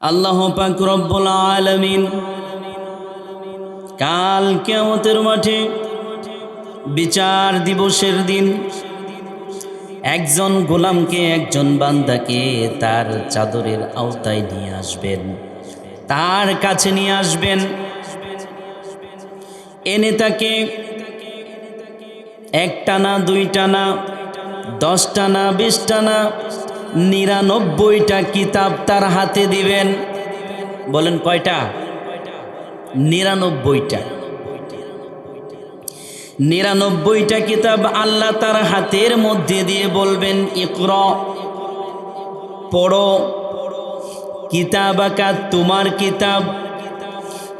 আল্লাহ পাক রব্বুল আলামিন কাল কিয়ামতের মাঠে বিচার দিবসের দিন একজন গোলামকে, একজন বান্দাকে তার চাদরের আওতায় নিয়ে আসবেন, তার কাছে নিয়ে আসবেন, এনে তাকে একটা না, দুইটা না, 10টা না, 20টা না, 99টা কিতাব তার হাতে দিবেন। বলেন কয়টা? 99টা। 99টা কিতাব আল্লাহ তার হাতের মধ্যে দিয়ে বলবেন, ইকরা, পড়ো, কিতাবাকা, তোমার কিতাব,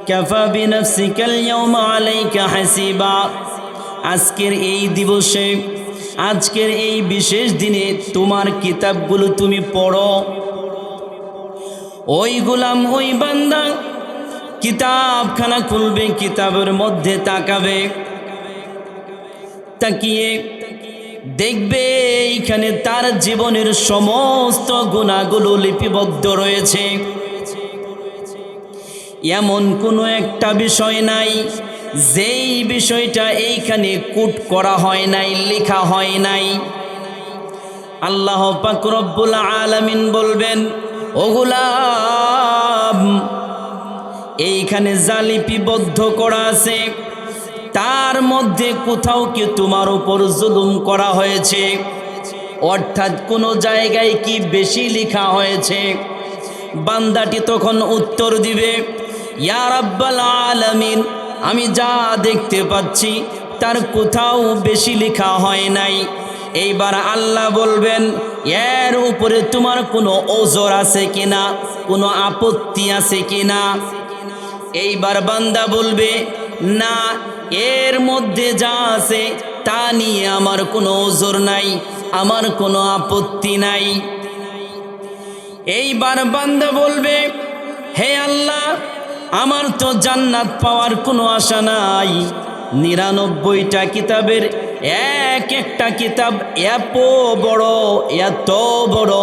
কাফা বিনাফসিকাল ইয়াওমা আলাইকা হাসিবা। আজকের এই দিবসে, আজকের এই বিশেষ দিনে তোমার কিতাবগুলো তুমি পড়ো। ওই গোলাম, ওই বান্দা কিতাবখানা খুলবে, কিতাবের মধ্যে তাকাবে, তাকিয়ে দেখবে এইখানে তার জীবনের সমস্ত গুনাহগুলো লিপিবদ্ধ রয়েছে। এমন কোনো একটা বিষয় নাই যেই বিষয়টা এইখানে কোট করা হয় নাই, লেখা হয় নাই। আল্লাহ পাক রব্বুল আলামিন বলবেন, ও গোলাম, এইখানে যা লিপিবদ্ধ করা আছে তার মধ্যে কোথাও কি তোমার উপর জুলুম করা হয়েছে? অর্থাৎ কোনো জায়গায় কি বেশি লেখা হয়েছে? বান্দাটি তখন উত্তর দিবে, ইয়া রাব্বাল আলামিন, আমি যা দেখতে পাচ্ছি তার কোথাও বেশি লেখা হয় নাই। এইবার আল্লাহ বলবেন, এর উপরে তোমার কোনো ওজর আছে কিনা, কোনো আপত্তি আছে কিনা? এইবার বান্দা বলবে, না, এর মধ্যে যা আছে তা নিয়ে আমার কোনো ওজর নাই, আমার কোনো আপত্তি নাই। এইবার বান্দা বলবে, হে আল্লাহ, আমার তো জান্নাত পাওয়ার কোনো আশা নাই। 99টা কিতাবের এক একটা কিতাব এত বড়, এত বড়,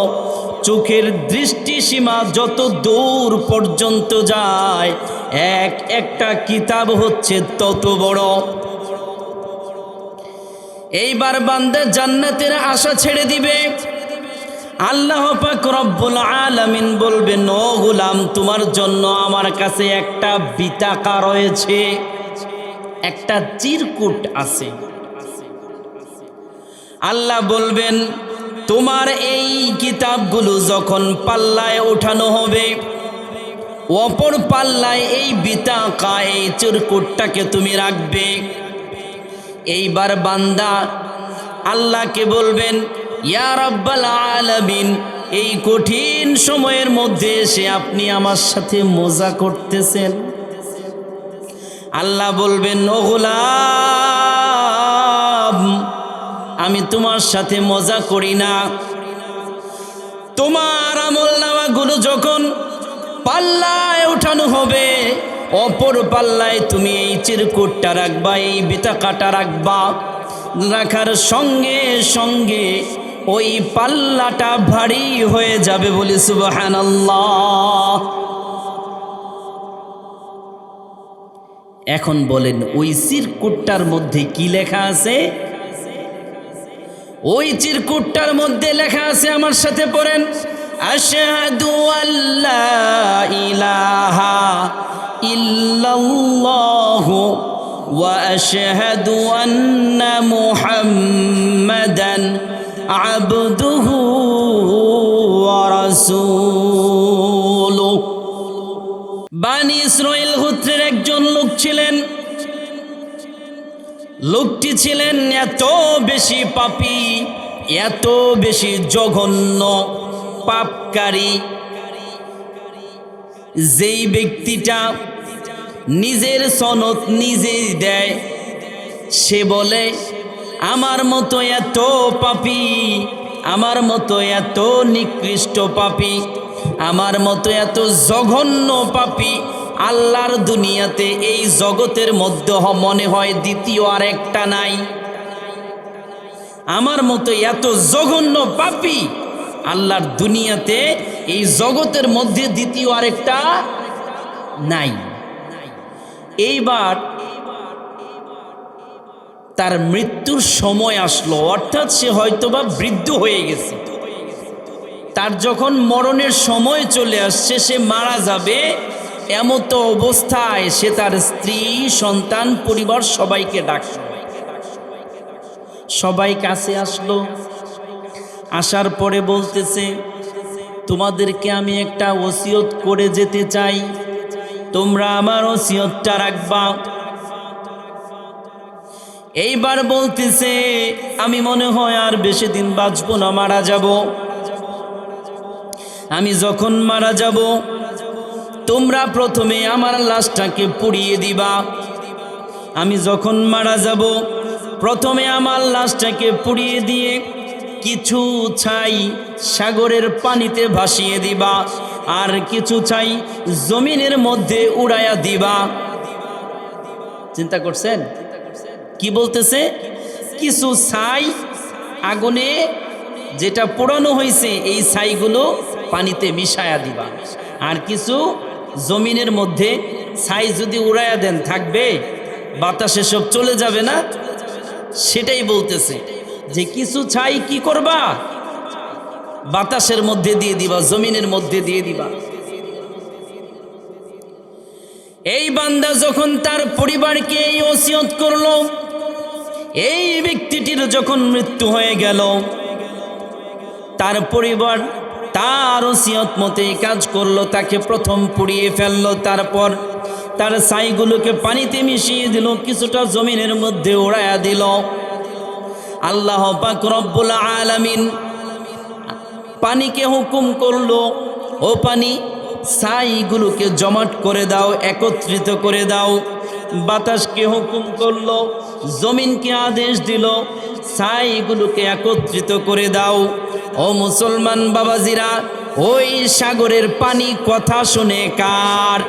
চোখের দৃষ্টিসীমা যত দূর পর্যন্ত যায়, এক একটা কিতাব হচ্ছে তত বড়। এইবার বান্দা জান্নাতের আশা ছেড়ে দিবে। আল্লাহ পাক রব্বুল আলামিন বলবেন, ও গোলাম, তোমার জন্য আমার কাছে একটা বিতাকা রয়েছে, একটা চিরকুট আছে। আল্লাহ বলবেন, তোমার এই কিতাবগুলো যখন পাল্লায় ওঠানো হবে, অপর পাল্লায় এই বিতাকা, এই চিরকুটটাকে তুমি রাখবে। এইবার বান্দা আল্লাহকে বলবেন, ইয়া রাব্বাল আলামিন, এই কঠিন সময়ের মধ্যে এসে আপনি আমার সাথে মজা করতেছেন। আল্লাহ বলবেন, ও গোলাম, আমি তোমার সাথে মজা করি না। তোমার আমলনামাগুলো যখন পাল্লায় উঠানো হবে, অপর পাল্লায় তুমি এই চিরকুটটা রাখবা, এই বিতাকাটা রাখবা। রাখার সঙ্গে সঙ্গে ওই পাল্লাটা ভারী হয়ে যাবে, বলি সুবহানাল্লাহ। এখন বলেন, ওই চিরকুটটার মধ্যে কি লেখা আছে? ওই চিরকুটটার মধ্যে লেখা আছে, আমার সাথে পড়েন, আশহাদু আল্লা ইলাহা ইল্লাল্লাহু ওয়া আশহাদু আন্না মুহাম্মাদান আবদুহু ওয়া রাসূলুহু। বনী ইসরাঈল গোত্রের একজন লোক ছিলেন। লোকটি ছিলেন এত বেশি পাপী, এত বেশি জঘন্য পাপকারী, যেই ব্যক্তিটা নিজের সনদ নিজেই দেয়। সে বলে, আমার মতো এত পাপী, আমার মতো এত নিকৃষ্ট পাপী, আমার মতো এত জঘন্য পাপী আল্লাহর দুনিয়াতে, এই জগতের মধ্যে মনে হয় দ্বিতীয় আর একটা নাই। আমার মতো এত জঘন্য পাপী আল্লাহর দুনিয়াতে এই জগতের মধ্যে দ্বিতীয় আরেকটা নাই। এইবার তার মৃত্যুর সময় আসলো, অর্থাৎ সে হয়তোবা বৃদ্ধ হয়ে গেছে। তার যখন মরণের সময় চলে আসছে, সে মারা যাবে, এমত অবস্থায় সে তার স্ত্রী, সন্তান, পরিবার সবাইকে ডাকল। সবাই কাছে আসলো। আসার পরে বলতেছে, তোমাদেরকে আমি একটা ওসিয়ত করে যেতে চাই, তোমরা আমার ওসিয়তটা রাখবা। এইবার বলতেছে, আমি মনে হয় আর বেশি দিন বাঁচব না, মারা যাব। আমি যখন মারা যাব, তোমরা প্রথমে আমার লাশটাকে পুড়িয়ে দিবা। আমি যখন মারা যাব, প্রথমে আমার লাশটাকে পুড়িয়ে দিয়ে কিছু ছাই সাগরের পানিতে ভাসিয়ে দিবা, আর কিছু ছাই জমিনের মধ্যে উড়াইয়া দিবা। চিন্তা করছেন কি বলতেছে? কিছু ছাই আগুনে যেটা পোড়ানো হয়েছে, এই ছাইগুলো পানিতে মিশায়া দিবা, আর কিছু জমিনের মধ্যে। ছাই যদি উড়াইয়া দেন থাকবে, বাতাসে সব চলে যাবে না? সেটাই বলতেছে যে কিছু ছাই কি করবা, বাতাসের মধ্যে দিয়ে দিবা, জমিনের মধ্যে দিয়ে দিবা। এই বান্দা যখন তার পরিবারকে এই ওসিয়ত করলো, এই ব্যক্তিটির যখন মৃত্যু হয়ে গেল, তার পরিবার তার ওসিয়ত মতে কাজ করলো, তাকে প্রথম পুড়িয়ে ফেললো, তারপর তার ছাইগুলোকে পানিতে মিশিয়ে দিল, কিছুটা জমিনের মধ্যে উড়াইয়া দিল। আল্লাহ পাক রব্বুল আলামিন পানিকে হুকুম করলো, ও পানি, ছাইগুলোকে জমাট করে দাও, একত্রিত করে দাও। বাতাসকে হুকুম করলো, জমিনকে আদেশ দিল, ছাইগুলোকে একত্রিত করে দাও। ও মুসলমান বাবাজিরা, ওই সাগরের পানি কথা শুনে কার?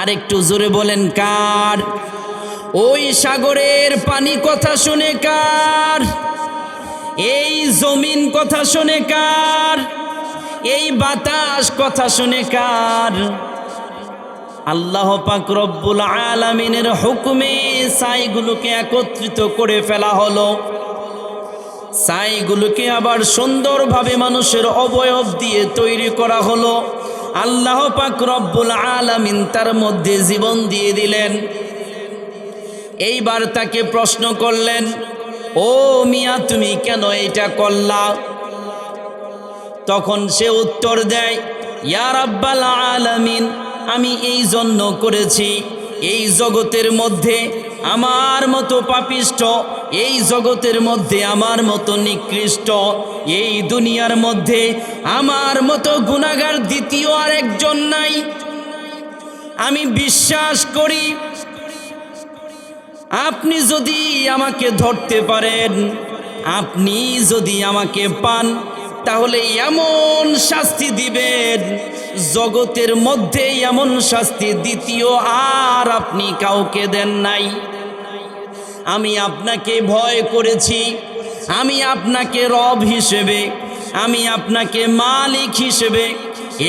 আরেকটু জোরে বলেন, কার? ওই সাগরের পানি কথা শুনে কার? এই জমিন কথা শুনে কার? এই বাতাস কথা শুনে কার? আল্লাহ পাক রব্বুল আলামিনের হুকুমে ছাইগুলোকে একত্রিত করে ফেলা হলো। ছাইগুলোকে আবার সুন্দরভাবে মানুষের অবয়ব দিয়ে তৈরি করা হলো। আল্লাহ পাক রব্বুল আলামিন তার মধ্যে জীবন দিয়ে দিলেন। এইবার তাকে প্রশ্ন করলেন, ও মিয়া, তুমি কেন এটা করলা? তখন সে উত্তর দেয়, ইয়া রাব্বাল আলামিন, আমি এই জন্য করেছি, এই জগতের মধ্যে আমার মতো পাপিষ্ঠ, এই জগতের মধ্যে আমার মতো নিকৃষ্ট, এই দুনিয়ার মধ্যে আমার মতো গুনাহগার দ্বিতীয় আর একজন নাই। আমি বিশ্বাস করি আপনি যদি আমাকে ধরতে পারেন, আপনি যদি আমাকে পান, তাহলে এমন শাস্তি দিবেন, জগতের মধ্যে এমন শাস্তি দ্বিতীয় আর আপনি কাউকে দেন নাই। আমি আপনাকে ভয় করেছি, আমি আপনাকে রব হিসেবে, আমি আপনাকে মালিক হিসেবে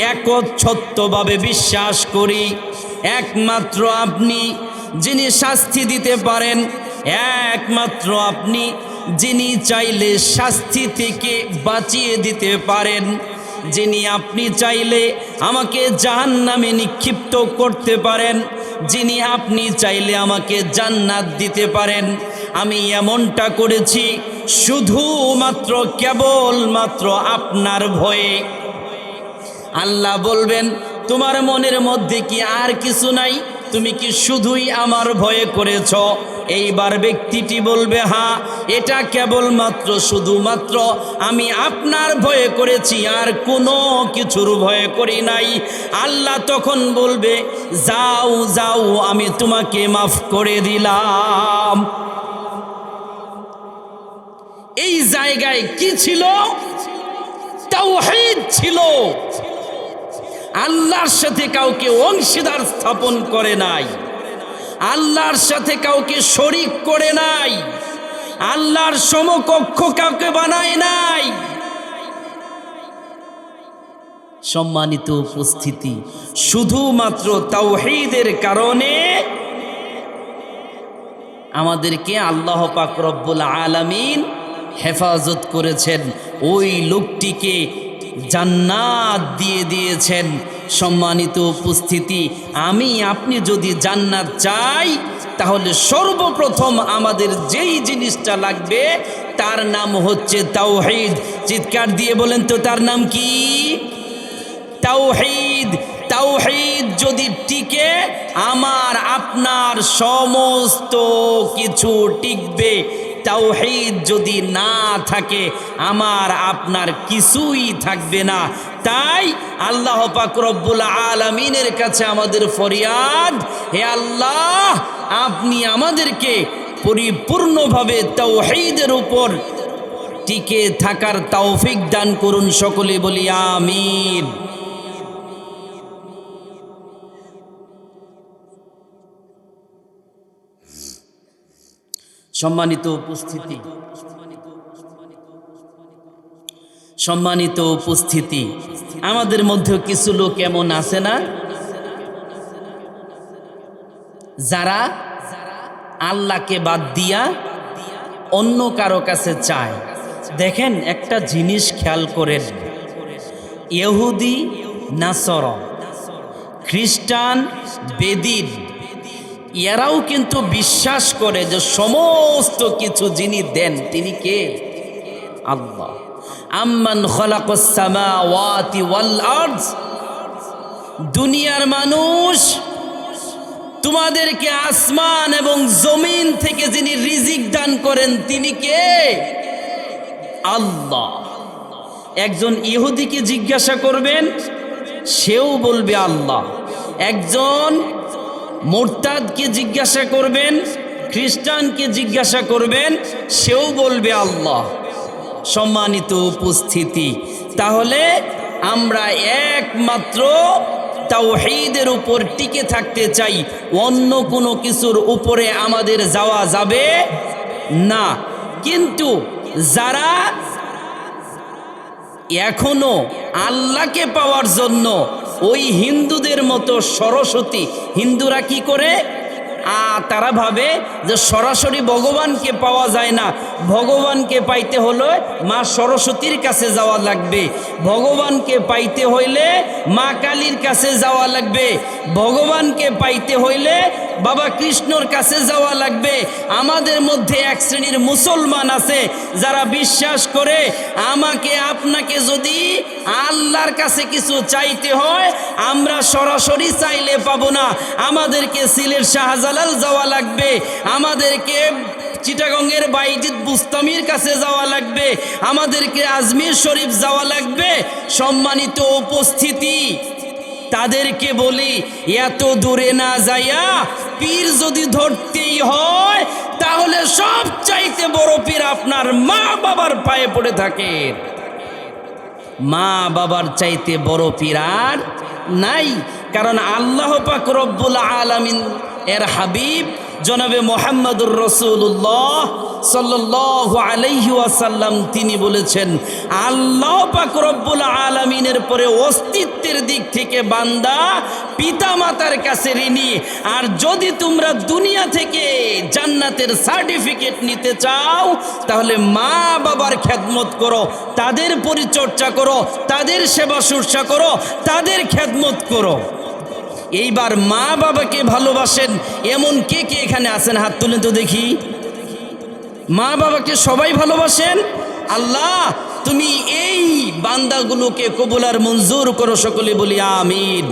একচ্ছত্রভাবে বিশ্বাস করি। একমাত্র আপনি যিনি শাস্তি দিতে পারেন, একমাত্র আপনি যিনি চাইলে শাস্তি থেকে বাঁচিয়ে দিতে পারেন, যিনি আপনি চাইলে আমাকে জাহান্নামে নিক্ষিপ্ত করতে পারেন, যিনি আপনি চাইলে আমাকে জান্নাত দিতে পারেন। আমি এমনটা করেছি শুধুমাত্র কেবলমাত্র আপনার ভয়ে। আল্লাহ বলবেন, তোমার মনের মধ্যে কি আর কিছু নাই? তুমি কি শুধুই আমার ভয়ে করেছ? এইবার ব্যক্তিটি বলবে, হ্যাঁ, এটা কেবলমাত্র শুধুমাত্র আমি আপনার ভয়ে করেছি, আর কোনো কিছুর ভয়ে করি নাই। আল্লাহ তখন বলবে, যাও যাও, আমি তোমাকে মাফ করে দিলাম। এই জায়গায় কি ছিল? তাওহীদ ছিল। আল্লাহর সাথে কাউকে অংশীদার স্থাপন করে নাই, আল্লাহর সাথে কাউকে শরীক করে নাই, আল্লাহর সমকক্ষ কাউকে বানায় নাই। সম্মানিত উপস্থিতি, শুধুমাত্র তাওহীদের কারণে আমাদেরকে আল্লাহ পাক রব্বুল আলামিন হেফাজত করেছেন, ওই লোকটিকে জান্নাত দিয়ে দিয়েছেন। সম্মানিত উপস্থিতি, আমি আপনি যদি জান্নাত চাই তাহলে সর্বপ্রথম আমাদের যেই জিনিসটা লাগবে তার নাম হচ্ছে তাওহীদ। চিৎকার দিয়ে বলেন তো, তার নাম কি? তাওহীদ। তাওহীদ যদি টিকে, আমার আপনার সমস্ত কিছু টিকবে। তাওহীদ যদি না থাকে, আমার আপনার কিছুই থাকবে না। তাই আল্লাহ পাক রব্বুল আলামিনের কাছে আমাদের ফরিয়াদ, হে আল্লাহ, আপনি আমাদেরকে পরিপূর্ণভাবে তাওহীদের উপর টিকে থাকার তৌফিক দান করুন। সকলে বলি আমিন। সম্মানিত উপস্থিতি, সম্মানিত উপস্থিতি, আমাদের মধ্যে কিছু লোক এমন আছে না, যারা আল্লাহকে বাদ দিয়া অন্য কারো কাছে চায়। দেখেন, একটা জিনিস খেয়াল করেন, ইহুদি, নাসরা, খ্রিস্টান, বেদিন, এরাও কিন্তু বিশ্বাস করে যে সমস্ত কিছু যিনি দেন তিনি কে? আল্লাহ। আম্মান খালাকাস সামাওয়াতি ওয়াল আরদ, দুনিয়ার মানুষ, তোমাদেরকে আসমান এবং জমিন থেকে যিনি রিজিক দান করেন তিনি কে? আল্লাহ। একজন ইহুদিকে জিজ্ঞাসা করবেন, সেও বলবে আল্লাহ। একজন মুরতাদকে জিজ্ঞাসা করবেন, খ্রিস্টানকে জিজ্ঞাসা করবেন, সেও বলবে আল্লাহ। সম্মানিত উপস্থিতি, তাহলে আমরা একমাত্র তাওহীদের উপর টিকে থাকতে চাই, অন্য কোনো কিছুর উপরে আমাদের যাওয়া যাবে না। কিন্তু যারা এখনো আল্লাহকে পাওয়ার জন্য ওই হিন্দুদের মতো সরস্বতী, হিন্দুরা কি করে, তারা ভাবে যে সরাসরি ভগবানকে পাওয়া যায় না, ভগবানকে পাইতে হলে মা সরস্বতীর কাছে যাওয়া লাগবে, ভগবানকে পাইতে হইলে মা কালীর কাছে যাওয়া লাগবে, ভগবানকে পাইতে হইলে বাবা কৃষ্ণর কাছে যাওয়া লাগবে। আমাদের মধ্যে এক শ্রেণীর মুসলমান আছে যারা বিশ্বাস করে আমাকে আপনাকে যদি আল্লাহর কাছে কিছু চাইতে হয়, আমরা সরাসরি চাইলে পাবো না, আমাদেরকে সিলেট শাহজালাল যাওয়া লাগবে, আমাদেরকে চিটাগংয়ের বাইজিদ বুস্তামির কাছে যাওয়া লাগবে, আমাদেরকে আজমির শরীফ যাওয়া লাগবে। সম্মানিত উপস্থিতি, তাদেরকে বলি, এত দূরে না যাইয়া পীর যদি ধরতেই হয় তাহলে সব চাইতে বড় পীর আপনার মা বাবার পায়ে পড়ে থাকে। মা বাবার চাইতে বড় পীর আর নাই। কারণ আল্লাহ পাক রব্বুল আলামিন এর হাবিব জনাবে মুহাম্মদুর রাসূলুল্লাহ সাল্লাল্লাহু আলাইহি ওয়াসাল্লাম তিনি বলেছেন, আল্লাহ পাক রব্বুল আলামিনের পরে অস্তিত্বের দিক থেকে বান্দা পিতা মাতার কাছে ঋণী। আর যদি তোমরা দুনিয়া থেকে জান্নাতের সার্টিফিকেট নিতে চাও তাহলে মা বাবার খেদমত করো, তাদের পরিচর্যা করো, তাদের সেবা শুশ্রূষা করো, তাদের খেদমত করো। এইবার মা বাবাকে ভালোবাসেন এমন কে কে এখানে আছেন? হাত তুলে তো দেখি। মা বাবাকে সবাই ভালোবাসেন? আল্লাহ তুমি এই বান্দাগুলোকে কবুল আর মঞ্জুর করো। সকলে বলি আমিন।